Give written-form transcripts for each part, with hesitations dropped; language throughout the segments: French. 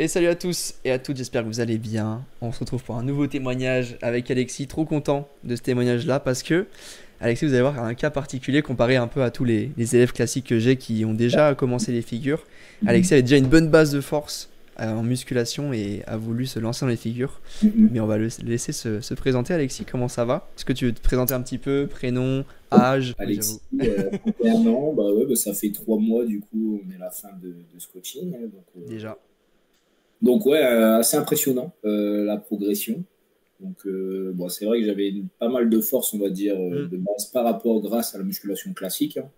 Et salut à tous et à toutes, j'espère que vous allez bien. On se retrouve pour un nouveau témoignage avec Alexis. Trop content de ce témoignage-là parce que, Alexis, vous allez voir un cas particulier comparé un peu à tous les élèves classiques que j'ai qui ont déjà commencé les figures. Mhm. Alexis avait déjà une bonne base de force en musculation et a voulu se lancer dans les figures. Mhm. Mais on va le laisser se présenter. Alexis, comment ça va? Est-ce que tu veux te présenter un petit peu, prénom, âge? Oui, j'avoue. Alexis, 31 ans, bah ouais, bah ça fait 3 mois du coup, on est à la fin de ce coaching, hein, Déjà. donc ouais, assez impressionnant la progression. Donc bon, c'est vrai que j'avais pas mal de force, on va dire, Hmm. de base par rapport grâce à la musculation classique, hein.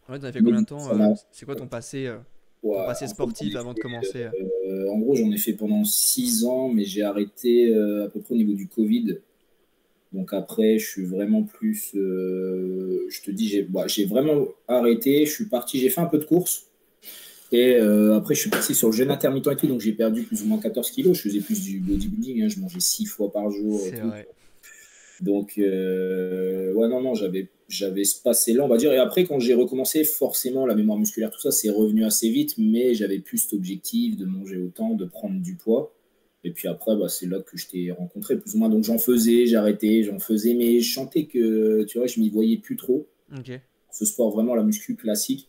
Ouais, t'en as fait Mais combien du de coup, temps ça m'a. c'est quoi ton Ouais, passé en fait, sportif avant de commencer? en gros, j'en ai fait pendant 6 ans, mais j'ai arrêté à peu près au niveau du Covid. Donc après, je suis vraiment plus. Je te dis, j'ai vraiment arrêté. Je suis parti, j'ai fait un peu de course. Et après, je suis passé sur le jeûne intermittent et tout. Donc j'ai perdu plus ou moins 14 kilos. Je faisais plus du bodybuilding, hein. Je mangeais 6 fois par jour et C'est tout. vrai. Donc, ouais, non, non, j'avais ce passé-là, on va dire. Et après, quand j'ai recommencé, forcément, la mémoire musculaire, tout ça, c'est revenu assez vite. Mais j'avais plus cet objectif de manger autant, de prendre du poids. Et puis après, bah, c'est là que je t'ai rencontré, plus ou moins. Donc j'en faisais, j'arrêtais, j'en faisais, mais je sentais que, tu vois, je m'y voyais plus trop. Ok. Ce sport, vraiment, la muscu classique.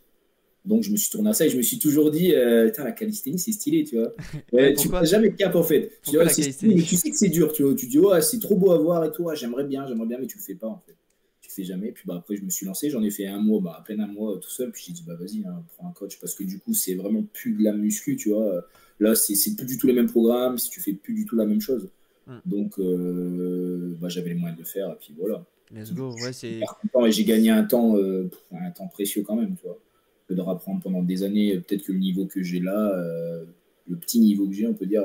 Donc je me suis tourné à ça et je me suis toujours dit, putain, la calisthénie, c'est stylé, tu vois. Ouais, Tu pourquoi? passes jamais de cap, en fait. Tu dis, Pourquoi ouais, la c'est stylé, mais tu calisthénie? sais que c'est dur, tu vois. Tu dis, ouais, c'est trop beau à voir et tout, ouais, j'aimerais bien, mais tu le fais pas, en fait. Tu le fais jamais. Puis bah, après, je me suis lancé, j'en ai fait un mois, bah, à peine un mois tout seul. Puis j'ai dit, bah vas-y, hein, prends un coach, parce que du coup, c'est vraiment plus de la muscu, tu vois. Là, c'est plus du tout les mêmes programmes, si tu fais plus du tout la même chose. Hmm. Donc, bah, j'avais les moyens de le faire, et puis voilà. Let's Puis, du coup, go. je Ouais, suis c'est. hyper content et j'ai gagné un temps précieux quand même, tu vois. Que de rapprendre pendant des années, peut-être que le niveau que j'ai là, le petit niveau que j'ai, on peut dire,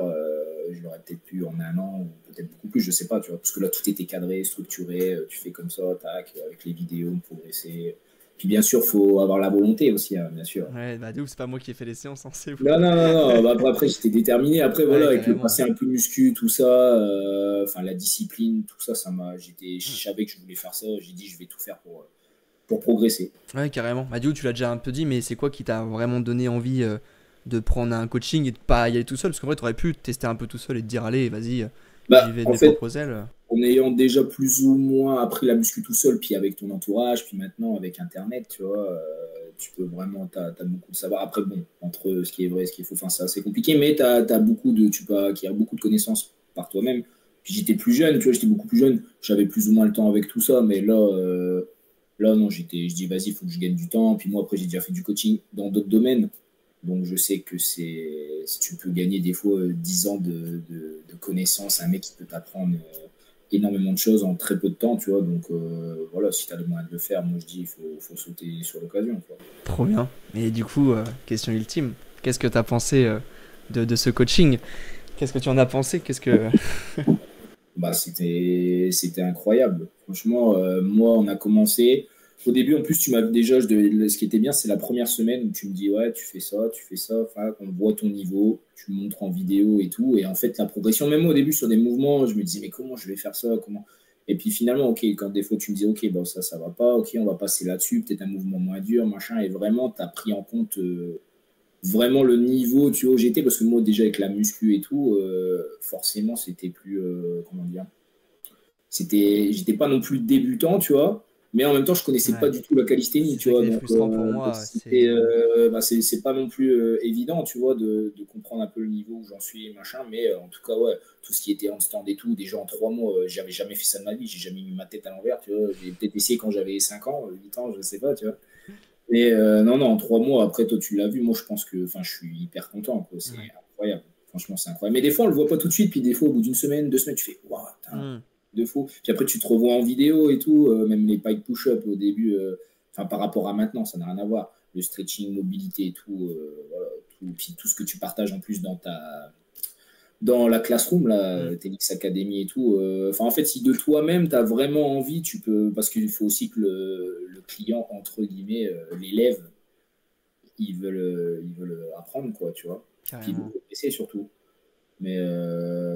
je l'aurais peut-être pu en un an, ou peut-être beaucoup plus, je sais pas, tu vois. Parce que là, tout était cadré, structuré, tu fais comme ça, tac, avec les vidéos, progresser. Puis bien sûr, faut avoir la volonté aussi, hein, bien sûr. Ouais, bah, de ouf, c'est pas moi qui ai fait les séances, hein, c'est vous. Non, non, non, non. Bah, après, j'étais déterminé. Après, voilà, Ouais, avec le carrément. passé un peu muscu, tout ça, enfin, la discipline, tout ça, je Hmm. savais que je voulais faire ça. J'ai dit, je vais tout faire pour progresser. Ouais, carrément. Bah, du coup, tu l'as déjà un peu dit, mais c'est quoi qui t'a vraiment donné envie de prendre un coaching et de pas y aller tout seul? Parce qu'en vrai, t'aurais pu tester un peu tout seul et te dire, allez, vas-y, j'y Bah, vais de en mes fait, propres ailes. en ayant déjà plus ou moins appris la muscu tout seul, puis avec ton entourage, puis maintenant avec Internet, tu vois, tu peux vraiment, t'as beaucoup de savoir. Après, bon, entre ce qui est vrai et ce qui est faux, enfin, c'est assez compliqué, mais tu peux acquérir beaucoup de connaissances par toi-même. Puis j'étais plus jeune, tu vois, j'étais beaucoup plus jeune, j'avais plus ou moins le temps avec tout ça, mais là non, je dis, vas-y, il faut que je gagne du temps. Puis moi, après, j'ai déjà fait du coaching dans d'autres domaines. Donc je sais que si tu peux gagner des fois 10 ans de connaissances, un mec qui peut t'apprendre énormément de choses en très peu de temps, tu vois. Donc voilà, si tu as les moyens de le faire, moi je dis, faut sauter sur l'occasion, quoi. Trop bien. Et du coup, question ultime, qu'est-ce que t'as pensé de ce coaching? Qu'est-ce que tu en as pensé? Qu'est-ce que. Bah, c'était incroyable. Franchement, moi, on a commencé. Au début, en plus, tu m'as déjà. Ce qui était bien, c'est la première semaine où tu me dis, ouais, tu fais ça, tu fais ça. Enfin, on voit ton niveau, tu me montres en vidéo et tout. Et en fait, la progression, même moi, au début, sur des mouvements, je me disais, mais comment je vais faire ça? Comment. Et puis finalement, ok, quand des fois tu me dis, ok, bon, ça va pas, ok, on va passer là-dessus, peut-être un mouvement moins dur, machin. Et vraiment, tu as pris en compte vraiment le niveau, tu vois, où j'étais. Parce que moi, déjà, avec la muscu et tout, forcément, c'était plus. Comment dire? J'étais pas non plus débutant, tu vois, mais en même temps, je connaissais pas Ouais. du tout la calisthénie, C'est tu ça qui vois, est donc frustrant pour moi. c'était, bah, c'est pas non plus évident, tu vois, de comprendre un peu le niveau où j'en suis, machin, mais en tout cas, ouais, tout ce qui était en stand et tout, déjà en 3 mois, j'avais jamais fait ça de ma vie, j'ai jamais mis ma tête à l'envers, tu vois, j'ai peut-être essayé quand j'avais 5 ans, 8 ans, je sais pas, tu vois. Mais non, non, en 3 mois, après, toi, tu l'as vu, moi, je pense que, enfin, je suis hyper content, quoi, c'est Ouais. incroyable. Franchement, c'est incroyable. Mais des fois, on le voit pas tout de suite, puis des fois, au bout d'une semaine, 2 semaines, tu fais, waouh, Hmm. de fou. Puis après, tu te revois en vidéo et tout, même les pike push-up au début, enfin, par rapport à maintenant, ça n'a rien à voir. Le stretching, mobilité et tout, voilà, puis tout ce que tu partages en plus dans la classroom, Hmm. la TEDx Academy et tout. Enfin, en fait, si de toi-même, tu as vraiment envie, tu peux, parce qu'il faut aussi que le client, entre guillemets, l'élève, ils veulent apprendre, quoi, tu vois. Puis ils veulent Carrément. progresser surtout. Mais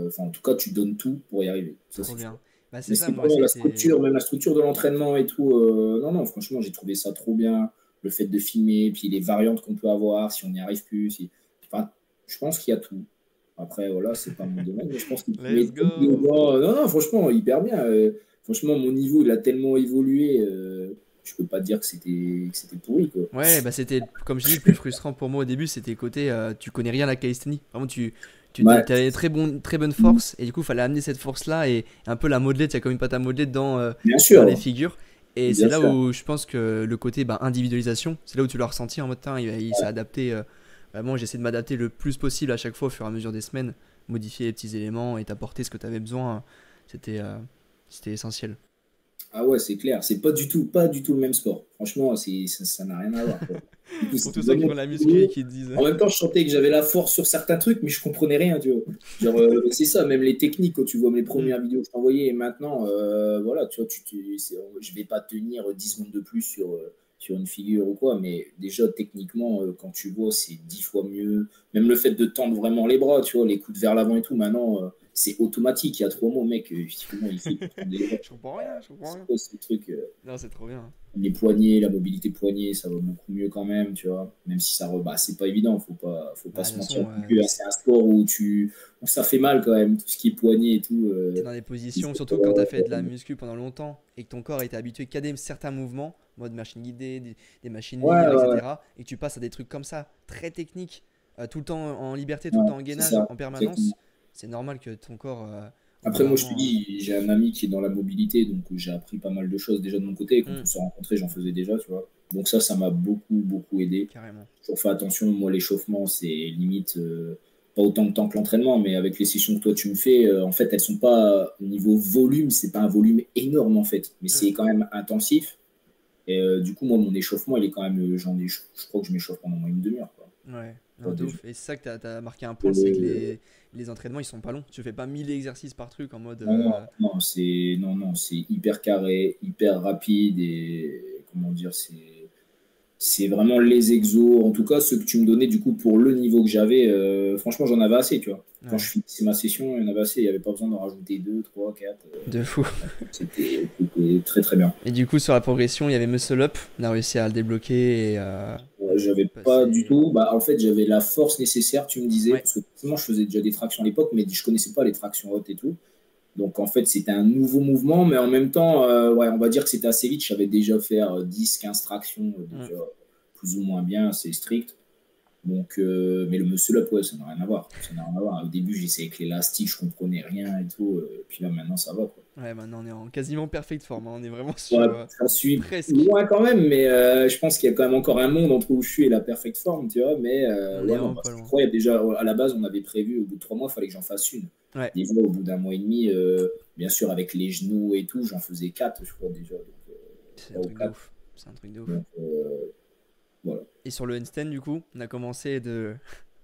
enfin, en tout cas, tu donnes tout pour y arriver. Ça, Trop c'est sûr. bien. Bah, c'est Mais ça, c'est moi, vraiment la c'était. structure, même la structure de l'entraînement et tout. Non, non, franchement, j'ai trouvé ça trop bien. Le fait de filmer, puis les variantes qu'on peut avoir, si on n'y arrive plus. Enfin, je pense qu'il y a tout. Après, voilà, c'est pas mon domaine, mais je pense qu'il met Let's go! non, non, franchement, hyper bien. Franchement, mon niveau, il a tellement évolué. Je peux pas dire que c'était pourri, quoi. Ouais, bah c'était, comme je dis, le plus frustrant pour moi au début, c'était côté, tu connais rien à la calisthénie. Vraiment, Ouais, avais très bonne force, et du coup, il fallait amener cette force-là et un peu la modeler, tu as comme une pâte à modeler bien dans les sûr, figures. Et c'est bien là sûr. où je pense que le côté bah, individualisation, c'est là où tu l'as ressenti en mode, tain, il s'est adapté. Vraiment, j'essaie de m'adapter le plus possible à chaque fois au fur et à mesure des semaines, modifier les petits éléments et t'apporter ce que tu avais besoin. C'était c'était essentiel. Ah ouais, c'est clair. C'est pas du tout le même sport. Franchement, ça n'a rien à voir, quoi. Du coup, Pour c'était tous ceux qui vraiment font la muscu et nouveau. qui te disent. En même temps, je sentais que j'avais la force sur certains trucs, mais je comprenais rien, tu vois. Genre, c'est ça, même les techniques, quand tu vois mes Hmm. premières vidéos que je t'envoyais, et maintenant, voilà, tu vois, je vais pas tenir 10 secondes de plus sur une figure ou quoi, mais déjà, techniquement, quand tu vois, c'est 10 fois mieux. Même le fait de tendre vraiment les bras, tu vois, les coudes vers l'avant et tout, maintenant, c'est automatique. Il y a 3 mots, mec, comment il fait pour tendre les bras? Je comprends rien, je comprends C'est rien. quoi ce truc? Non, c'est trop bien. Les poignets, la mobilité poignet, ça va beaucoup mieux quand même, tu vois. Même si c'est pas évident, faut pas Bah, de se toute mentir façon, non plus, hein. C'est un sport où ça fait mal quand même, tout ce qui est poignet et tout. t'es dans des Les positions, surtout quand t'as épaules, fait de la muscu pendant longtemps et que ton corps a été habitué qu'à certains mouvements, mode machine guidée, des machines ouais, lire, ouais, ouais, etc. Et que tu passes à des trucs comme ça, très techniques, tout le temps en liberté, tout le ouais, temps en c'est gainage, ça, en permanence. exactement. C'est normal que ton corps, au bout Après, d'un moi, je te moment. dis, j'ai un ami qui est dans la mobilité, donc j'ai appris pas mal de choses déjà de mon côté. Et quand Hmm, on s'est rencontrés, j'en faisais déjà, tu vois. Donc ça m'a beaucoup, beaucoup aidé. carrément. Toujours fait attention, moi, l'échauffement, c'est limite pas autant de temps que l'entraînement, mais avec les sessions que toi tu me fais, en fait, elles sont pas au niveau volume, c'est pas un volume énorme en fait, mais Hmm, c'est quand même intensif. Et du coup, moi, mon échauffement, il est quand même, je crois que je m'échauffe pendant au moins une demi-heure, quoi. ouais, Tu non, vois, de déjà. ouf. Et c'est ça que t'as marqué un point, c'est que Euh, les entraînements ils sont pas longs. Tu fais pas 1000 exercices par truc en mode. non, non, non, c'est hyper carré, hyper rapide et comment dire, c'est vraiment les exos, en tout cas ceux que tu me donnais du coup pour le niveau que j'avais, franchement j'en avais assez, tu vois. Quand je Ouais, finissais ma session, il y en avait assez, il n'y avait pas besoin d'en rajouter 2, 3, 4. de fou. C'était très très bien. Et du coup, sur la progression, il y avait Muscle Up. On a réussi à le débloquer et J'avais pas du passer. tout, bah, en fait j'avais la force nécessaire, tu me disais, Ouais. parce que forcément je faisais déjà des tractions à l'époque, mais je connaissais pas les tractions hautes et tout. Donc en fait c'était un nouveau mouvement, mais en même temps, ouais, on va dire que c'était assez vite, j'avais déjà fait 10-15 tractions, Mm. déjà plus ou moins bien, c'est strict. Donc, mais le muscle up, ouais, ça n'a rien à voir. Ça n'a rien à voir. Au début, j'essayais avec l'élastique, je comprenais rien et tout. Puis là, maintenant, ça va, quoi. Ouais, maintenant on est en quasiment perfect forme, hein. On est vraiment Ouais, sur j'en suis presque. loin quand même, mais je pense qu'il y a quand même encore un monde entre où je suis et la perfect forme, tu vois. Mais On est ouais, non, vraiment bah, pas c'est loin. incroyable. Déjà, à la base, on avait prévu, au bout de 3 mois, il fallait que j'en fasse une. Ouais, Déjà, au bout d'un mois et demi, bien sûr, avec les genoux et tout, j'en faisais 4, je crois, déjà. Donc, c'est un 3 ou truc de 4. ouf. C'est un truc de ouf. Donc, voilà. Et sur le handstand, du coup, on a commencé de.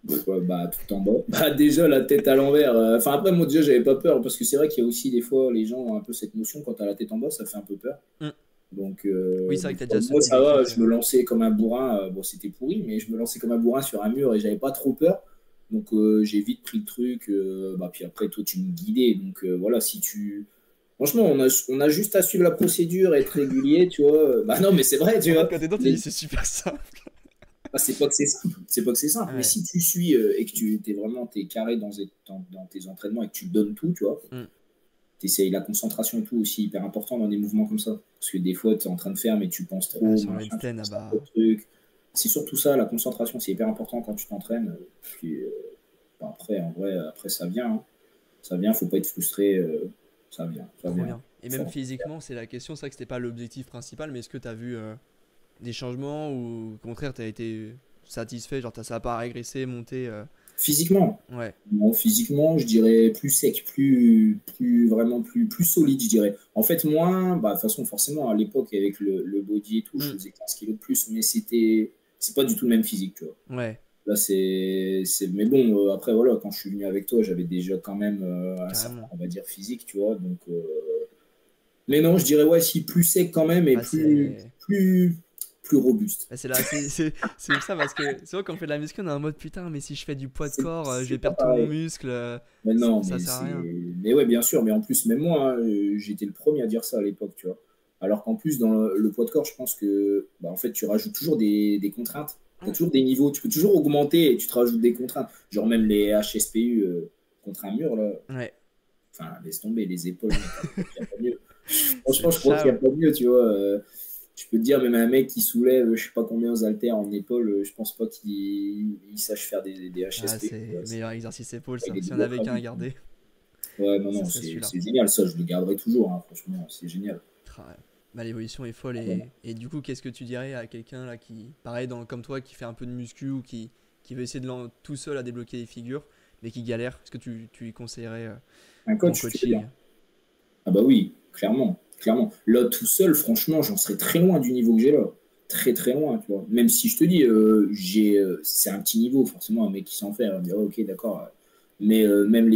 Donc, ouais, bah, tout en bas. Bah, déjà, la tête à l'envers. Enfin, après, moi, déjà, j'avais pas peur parce que c'est vrai qu'il y a aussi des fois, les gens ont un peu cette notion quand t'as la tête en bas, ça fait un peu peur. Mm. Donc, Oui, c'est vrai des que t'as fois, déjà moi, sauté ça des va, trucs. je me lançais comme un bourrin. Bon, c'était pourri, mais je me lançais comme un bourrin sur un mur et j'avais pas trop peur. Donc, j'ai vite pris le truc. Bah, puis après, toi, tu me guidais. Donc, voilà, si tu. Franchement, on a juste à suivre la procédure, être régulier, tu vois. Bah, non, mais c'est vrai, tu En fait, vois. quand t'es dedans, tu dis c'est super simple. Ah, c'est pas que c'est simple, c'est pas que c'est simple, mais Ouais. si tu suis et que t'es carré dans tes entraînements et que tu donnes tout, tu vois, Mm. t'essayes la concentration et tout aussi hyper important dans des mouvements comme ça. Parce que des fois, tu es en train de faire, mais tu penses Ah, trop, sur le machin, tu handstand, ah penses à trop bah. de trucs. C'est surtout ça, la concentration, c'est hyper important quand tu t'entraînes. Puis bah, après, en vrai, après ça vient, hein. Ça vient, faut pas être frustré, ça vient, ça Trop vient. bien. Et même Faut- physiquement, c'est la question. C'est vrai que c'était pas l'objectif principal, mais est-ce que t'as vu des changements ou au contraire, t'as été satisfait? Genre, ça a pas régressé, monté Physiquement, Ouais. non, physiquement, je dirais plus sec, vraiment plus solide, je dirais. En fait, moins, bah, de toute façon, forcément, à l'époque, avec le body et tout, je Mm. faisais 15 kilos de plus, mais c'est pas du tout le même physique, tu vois. Ouais, Là, mais bon, après, voilà, quand je suis venu avec toi, j'avais déjà quand même un certain, carrément. on va dire, physique, tu vois. Donc, mais non, je dirais, ouais, si, plus sec quand même et Bah, plus robuste. bah, c'est là, c'est ça parce que c'est vrai quand on fait de la muscu, on est en mode putain, mais si je fais du poids de corps, je vais C'est pas perdre tout mon pareil. muscle, Mais non, ça sert à rien. Mais ouais, bien sûr, mais en plus, même moi, hein, j'étais le premier à dire ça à l'époque, tu vois. Alors qu'en plus, dans le poids de corps, je pense que, bah, en fait, tu rajoutes toujours des contraintes. Tu as toujours des niveaux, tu peux toujours augmenter et tu te rajoutes des contraintes. Genre même les HSPU contre un mur, là. Ouais. Enfin, laisse tomber les épaules, mec, il n'y a pas mieux. C'est Franchement, le je crois qu'il chat. n'y a pas mieux, tu vois. Je peux te dire, même un mec qui soulève, je sais pas combien aux haltères en épaule, je pense pas qu'il sache faire des Ah, HSP. c'est meilleur exercice épaule, Il ça. est Si on doigts avait qu'un à fragiles. garder, Ouais, non, ce non, serait celui-là. c'est génial, ça, je le garderai toujours, hein, franchement, c'est génial. Bah, l'évolution est folle. Vraiment. Et du coup, qu'est-ce que tu dirais à quelqu'un là qui, pareil, comme toi, qui fait un peu de muscu ou qui veut essayer tout seul à débloquer les figures, mais qui galère? Est-ce que tu lui conseillerais Un en coach, tu veux dire? coaching? Ah bah oui, clairement, clairement. Là, tout seul, franchement, j'en serais très loin du niveau que j'ai là. Très, très loin, tu vois. Même si je te dis, c'est un petit niveau, forcément, un mec qui s'en fait, il va me dire, ok, d'accord. Mais même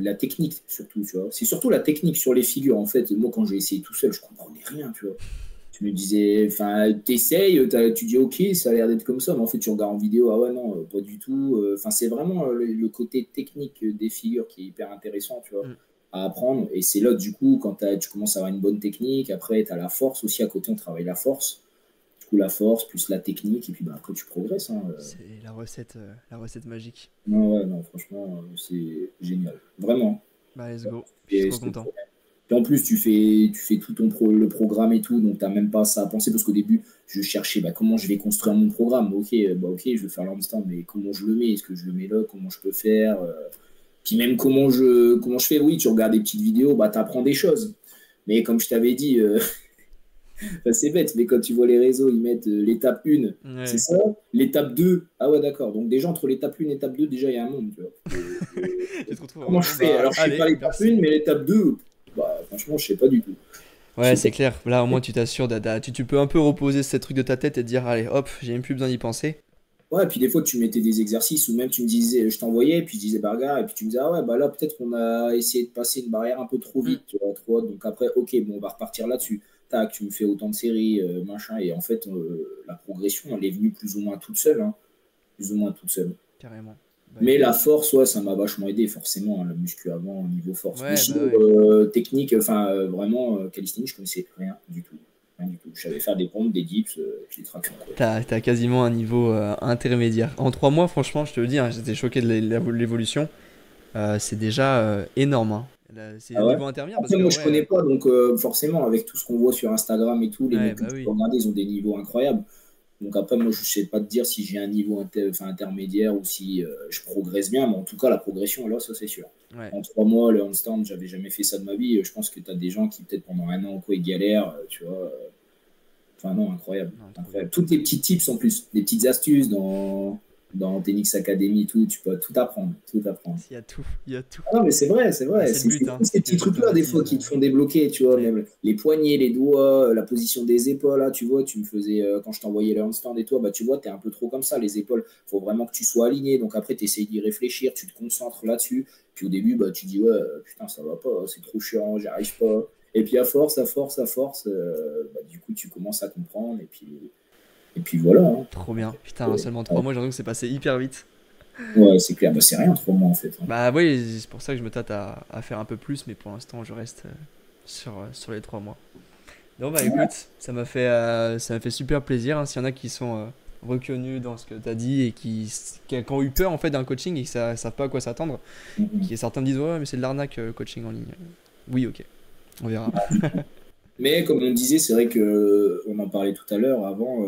la technique, surtout, tu vois. C'est surtout la technique sur les figures, en fait. Moi, quand j'ai essayé tout seul, je comprenais rien, tu vois. Je me disais, enfin, t'essayes, tu dis, ok, ça a l'air d'être comme ça, mais en fait, tu regardes en vidéo, ah ouais, non, pas du tout. Enfin, c'est vraiment le côté technique des figures qui est hyper intéressant, tu vois, Hmm. à apprendre. Et c'est là, du coup, quand tu commences à avoir une bonne technique, après, tu as la force aussi, à côté, on travaille la force. Du coup, la force, plus la technique, et puis bah, après, tu progresses. Hein. C'est la recette magique. Non, ouais, non, franchement, c'est génial. Vraiment. Bah, let's go. Je suis Et trop content. puis en plus, tu fais tout le programme et tout, donc tu n'as même pas ça à penser parce qu'au début, je cherchais bah, comment je vais construire mon programme. Ok, bah, ok, je vais faire l'handstand, mais comment je le mets? Est-ce que je le mets là? Comment je peux faire? Puis même comment je fais? Oui, tu regardes des petites vidéos, bah, tu apprends des choses. Mais comme je t'avais dit, enfin, c'est bête, mais quand tu vois les réseaux, ils mettent l'étape 1, c'est Ouais. ça. L'étape 2, ah ouais, d'accord. Donc déjà, entre l'étape 1 et l'étape 2, déjà, il y a un monde. Tu vois. Tu te retrouves. Comment je Bon, fais? bah, Alors, je ne sais allez, pas l'étape merci. 1, mais l'étape 2, bah, franchement, je ne sais pas du tout. Je Ouais, sais pas. c'est clair. Là, au moins, tu t'assures. Tu peux un peu reposer ce truc de ta tête et te dire, allez, hop, j'ai même plus besoin d'y penser. Ouais, et puis des fois, tu mettais des exercices ou même tu me disais, je t'envoyais, puis je disais, bah regarde, et puis tu me disais, ah ouais, bah là, peut-être qu'on a essayé de passer une barrière un peu trop Hmm. vite, tu vois, trop haute. Donc après, ok, bon, on va repartir là-dessus. Tac, tu me fais autant de séries, machin. Et en fait, la progression, elle est venue plus ou moins toute seule, hein, plus ou moins toute seule. Carrément. Bah Mais la écoute. force, ouais, ça m'a vachement aidé, forcément, hein, la muscu avant, au niveau force. Mais Ouais, bah sinon, ouais. technique, enfin, vraiment, calisthénie, je connaissais rien du tout. Rien du tout. Je savais faire des pompes, des dips, puis des tractions, quoi. T'as quasiment un niveau intermédiaire. En 3 mois, franchement, je te le dis, hein, j'étais choqué de l'évolution. C'est déjà énorme, hein. C'est un Ah ouais. niveau intermédiaire parce Après, que, moi, en je vrai. connais pas, donc forcément, avec tout ce qu'on voit sur Instagram et tout, les Ouais, mecs que bah tu peux oui. regarder, ils ont des niveaux incroyables. Donc après, moi, je sais pas te dire si j'ai un niveau enfin, intermédiaire ou si je progresse bien, mais en tout cas, la progression, là, ça, c'est sûr. Ouais. En 3 mois, le handstand, j'avais jamais fait ça de ma vie. Je pense que tu as des gens qui, peut-être pendant un an, quoi, ils galèrent, tu vois. Enfin, non, incroyable. Non, trop bien. Incroyable. Toutes les petits tips en plus, des petites astuces dans Tennis Academy et tout, tu peux tout apprendre. Tout apprendre. Il y a tout, il y a tout. Ah non, mais c'est vrai, c'est Bah, vrai. c'est le C'est but, fou, hein. ces C'est que petits les trucs-là, des fois, automatismes. qui te font débloquer, tu vois, Ouais. même les poignets, les doigts, la position des épaules, là, tu vois, tu me faisais, quand je t'envoyais le handstand et toi, bah, tu vois, t'es un peu trop comme ça, les épaules, faut vraiment que tu sois aligné, donc après, tu essayes d'y réfléchir, tu te concentres là-dessus, puis au début, bah, tu dis, ouais, putain, ça va pas, c'est trop chiant, j'y arrive pas. Et puis à force, bah, du coup, tu commences à comprendre, et puis voilà. Hein. Trop bien. Putain, Euh, seulement 3 mois, j'ai l'impression que c'est passé hyper vite. Ouais, c'est clair, bah, c'est rien, 3 mois, en fait. Hein. Bah oui, c'est pour ça que je me tâte à faire un peu plus, mais pour l'instant, je reste sur les 3 mois. Non, bah écoute, ça m'a fait super plaisir, hein. S'il y en a qui sont reconnus dans ce que tu as dit et qui ont eu peur en fait d'un coaching et qui ne savent pas à quoi s'attendre, qui certains me disent ouais, mais c'est de l'arnaque coaching en ligne. Oui, ok, on verra. Mais comme on disait, c'est vrai que on en parlait tout à l'heure avant,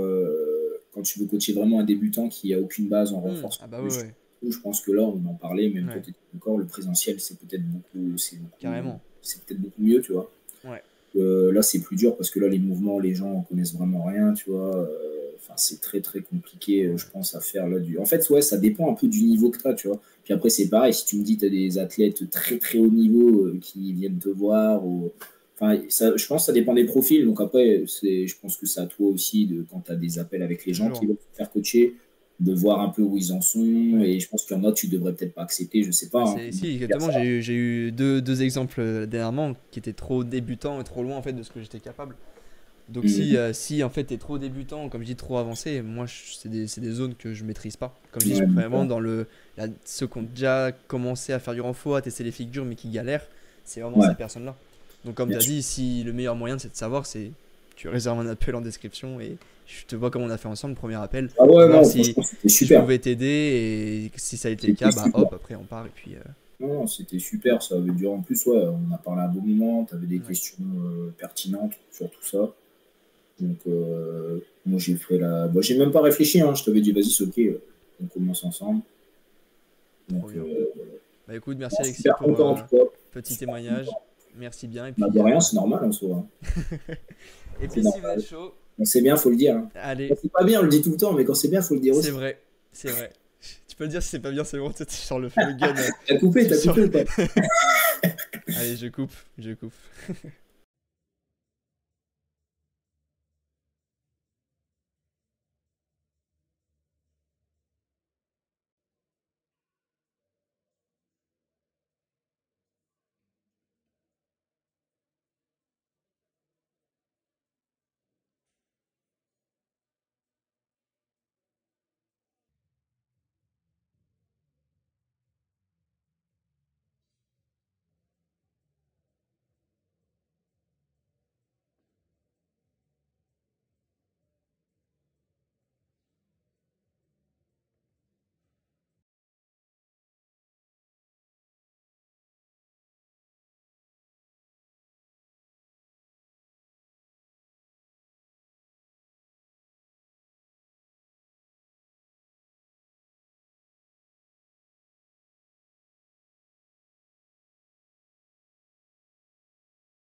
quand tu veux coacher vraiment un débutant qui a aucune base en Ah bah renforcement ouais, ouais, musculaire, je pense que là, on en parlait, même toi, ouais, encore, le présentiel, carrément. c'est peut-être beaucoup mieux, tu vois. Ouais, Là, c'est plus dur parce que là, les mouvements, les gens en connaissent vraiment rien, tu vois. Enfin, c'est très, très compliqué, ouais. je pense, à faire là. En fait, ouais, ça dépend un peu du niveau que tu as, tu vois. Puis après, c'est pareil, si tu me dis que tu as des athlètes très, très haut niveau qui viennent te voir, ou... enfin, je pense que ça dépend des profils. Donc après, je pense que c'est à toi aussi, quand tu as des appels avec les gens qui Toujours. veulent te faire coacher, de voir un peu où ils en sont. Ouais. Et je pense qu'il y en a, tu devrais peut-être pas accepter, je sais pas. Bah Hein, si, faire exactement, ça. j'ai eu deux exemples dernièrement qui étaient trop débutants et trop loin en fait de ce que j'étais capable. Donc Mhm. si en fait t'es trop débutant, comme je dis trop avancé, moi c'est des zones que je maîtrise pas. Comme je dis, je suis Ouais, vraiment d'accord. dans ceux qui ont déjà commencé à faire du renfort, à tester les figures mais qui galèrent, c'est vraiment Ouais, ces personnes-là. Donc comme tu bien as sûr. dit, si le meilleur moyen c'est de savoir, c'est tu réserves un appel en description et je te vois comme on a fait ensemble, premier appel. Ah ouais, non, Voir si franchement, c'était je super. pouvais t'aider et si ça a été le C'était cas, bah super. hop, après on part et puis Non, non, c'était super. Ça avait duré en plus, ouais, on a parlé un bon moment. Tu avais des ouais. questions pertinentes sur tout ça. Donc, moi, j'ai fait la. Bon, j'ai même pas réfléchi, hein. Je t'avais dit, vas-y, c'est ok, on commence ensemble. Donc, Trop bien. Bah écoute, merci non, Alexis super pour content en tout cas. petit Super témoignage. content. Merci bien et Bah, puis de rien, c'est normal en soi, hein. et C'est puis si vous êtes normal. chaud, Quand c'est bien, faut le dire, hein. Quand allez, c'est pas bien, on le dit tout le temps, mais quand c'est bien, faut le dire c'est aussi. vrai, c'est vrai. Tu peux le dire si c'est pas bien, c'est bon, tu sais, sur le gun. T'as coupé Sur... ou pas? Allez, je coupe, je coupe.